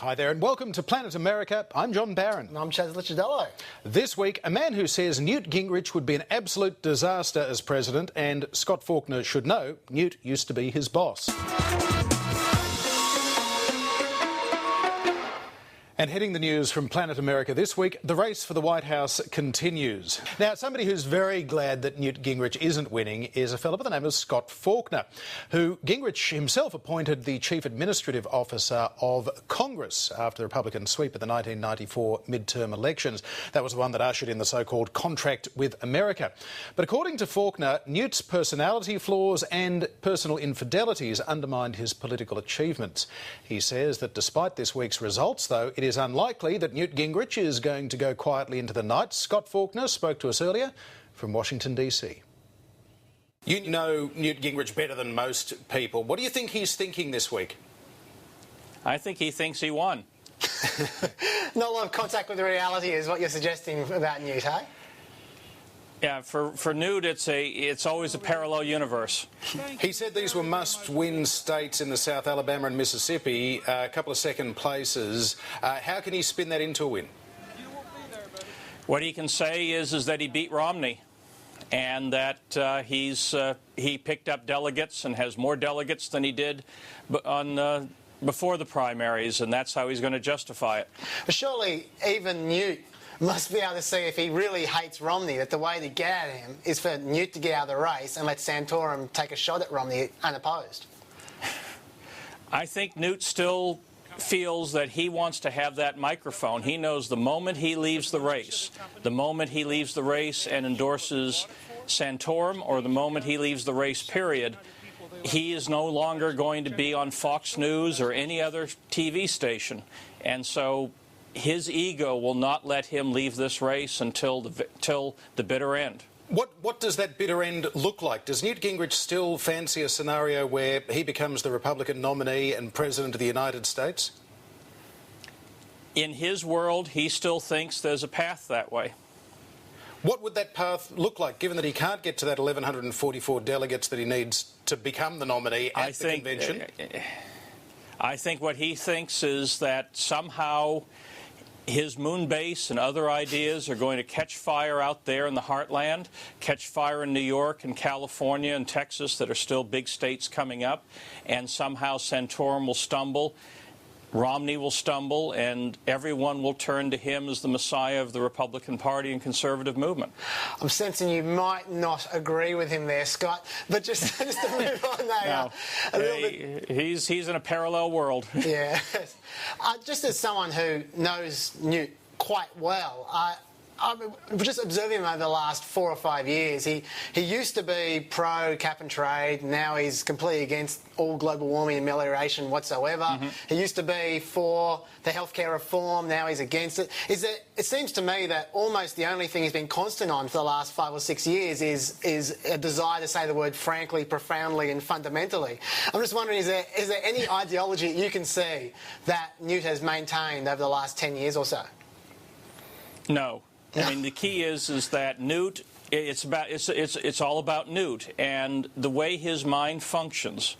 Hi there and welcome to Planet America. I'm John Barron. And I'm Chaz Licciardello. This week, a man who says Newt Gingrich would be an absolute disaster as president, and Scot Faulkner should know Newt used to be his boss. And heading the news from Planet America this week, the race for the White House continues. Now, somebody who's very glad that Newt Gingrich isn't winning is a fellow by the name of Scot Faulkner, who Gingrich himself appointed the Chief Administrative Officer of Congress after the Republican sweep of the 1994 midterm elections. That was the one that ushered in the so-called contract with America. But according to Faulkner, Newt's personality flaws and personal infidelities undermined his political achievements. He says that despite this week's results, though, it is unlikely that Newt Gingrich is going to go quietly into the night. Scot Faulkner spoke to us earlier from Washington, D.C. You know Newt Gingrich better than most people. What do you think he's thinking this week? I think he thinks he won. Not a lot of contact with the reality is what you're suggesting about Newt, eh? Yeah, for Newt, it's always a parallel universe. He said these were must-win states in the South, Alabama and Mississippi, a couple of second places. How can he spin that into a win? What he can say is that he beat Romney, and that he picked up delegates and has more delegates than he did before the primaries, and that's how he's going to justify it. Surely even Newt must be able to see, if he really hates Romney, that the way to get at him is for Newt to get out of the race and let Santorum take a shot at Romney unopposed. I think Newt still feels that he wants to have that microphone. He knows the moment he leaves the race and endorses Santorum, or the moment he leaves the race, period, he is no longer going to be on Fox News or any other TV station. And so his ego will not let him leave this race until the bitter end. What does that bitter end look like? Does Newt Gingrich still fancy a scenario where he becomes the Republican nominee and President of the United States? In his world, he still thinks there's a path that way. What would that path look like, given that he can't get to that 1,144 delegates that he needs to become the nominee at the convention? I think what he thinks is that somehow his moon base and other ideas are going to catch fire out there in the heartland, catch fire in New York and California and Texas that are still big states coming up, and somehow Santorum will stumble, Romney will stumble, and everyone will turn to him as the messiah of the Republican Party and conservative movement. I'm sensing you might not agree with him there, Scott, but just to move on there. No, he's in a parallel world. Yeah. Just as someone who knows Newt quite well, I'm just observing him over the last 4 or 5 years. He used to be pro cap and trade. Now he's completely against all global warming and amelioration whatsoever. Mm-hmm. He used to be for the healthcare reform. Now he's against it. It seems to me that almost the only thing he's been constant on for the last 5 or 6 years is a desire to say the word frankly, profoundly and fundamentally. I'm just wondering, is there any ideology that you can see that Newt has maintained over the last 10 years or so? No. I mean, the key is that Newt, it's all about Newt and the way his mind functions.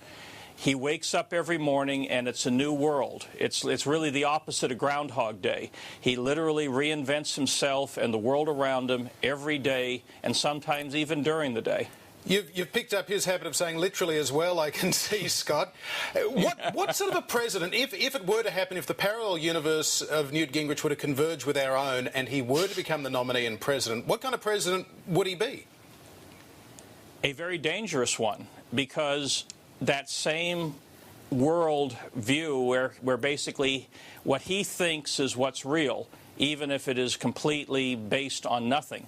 He wakes up every morning and it's a new world. It's really the opposite of Groundhog Day. He literally reinvents himself and the world around him every day, and sometimes even during the day. You've picked up his habit of saying literally as well, I can see, Scott. What sort of a president, if it were to happen, if the parallel universe of Newt Gingrich were to converge with our own and he were to become the nominee and president, what kind of president would he be? A very dangerous one, because that same world view where basically what he thinks is what's real, even if it is completely based on nothing.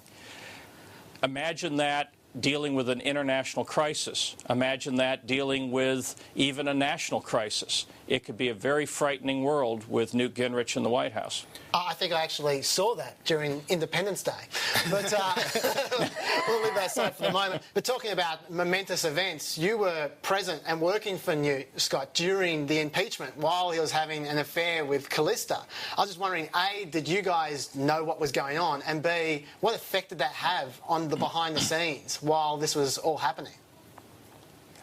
Imagine that dealing with an international crisis. Imagine that dealing with even a national crisis. It could be a very frightening world with Newt Gingrich in the White House. I think I actually saw that during Independence Day. But we'll leave that aside for the moment. But talking about momentous events, you were present and working for Newt, Scott, during the impeachment while he was having an affair with Callista. I was just wondering, A, did you guys know what was going on? And B, what effect did that have on the behind the scenes while this was all happening?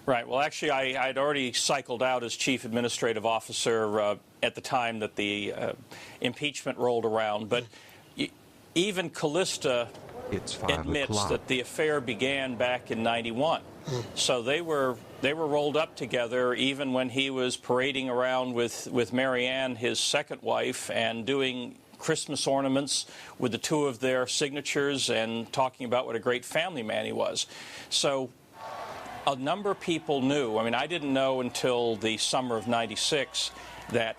Right. Well, actually, I'd already cycled out as chief administrative officer at the time that the impeachment rolled around. But even Callista admits that the affair began back in '91. So they were rolled up together even when he was parading around with Marianne, his second wife, and doing Christmas ornaments with the two of their signatures and talking about what a great family man he was. So a number of people knew. I mean, I didn't know until the summer of '96 that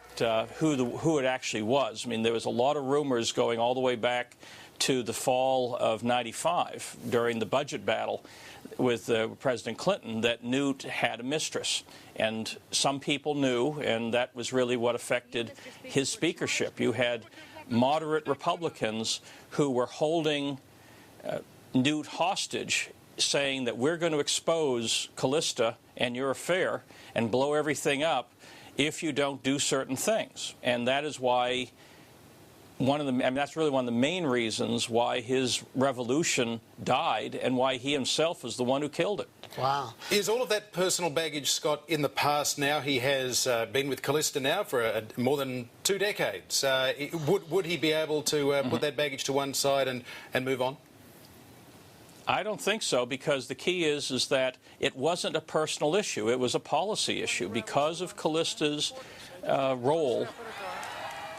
who it actually was. I mean, there was a lot of rumors going all the way back to the fall of '95 during the budget battle with President Clinton that Newt had a mistress. And some people knew, and that was really what affected his speakership. You had moderate Republicans who were holding Newt hostage, saying that we're going to expose Callista and your affair and blow everything up if you don't do certain things. And that is why that's really one of the main reasons why his revolution died and why he himself was the one who killed it. Wow. Is all of that personal baggage, Scott, in the past now? He has been with Callista now for more than 2 decades. Would he be able to put that baggage to one side and move on? I don't think so, because the key is that it wasn't a personal issue. It was a policy issue because of Callista's role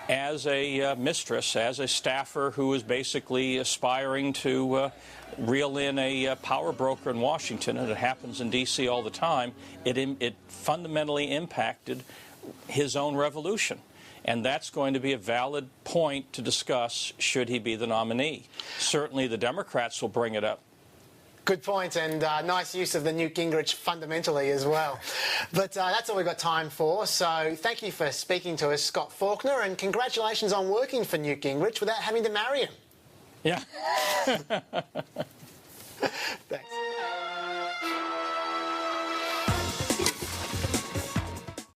as a mistress, as a staffer who was basically aspiring to reel in a power broker in Washington, and it happens in D.C. all the time. It fundamentally impacted his own revolution. And that's going to be a valid point to discuss should he be the nominee. Certainly the Democrats will bring it up. Good point, and nice use of the Newt Gingrich fundamentally as well. But that's all we've got time for, so thank you for speaking to us, Scot Faulkner, and congratulations on working for Newt Gingrich without having to marry him. Yeah. Thanks.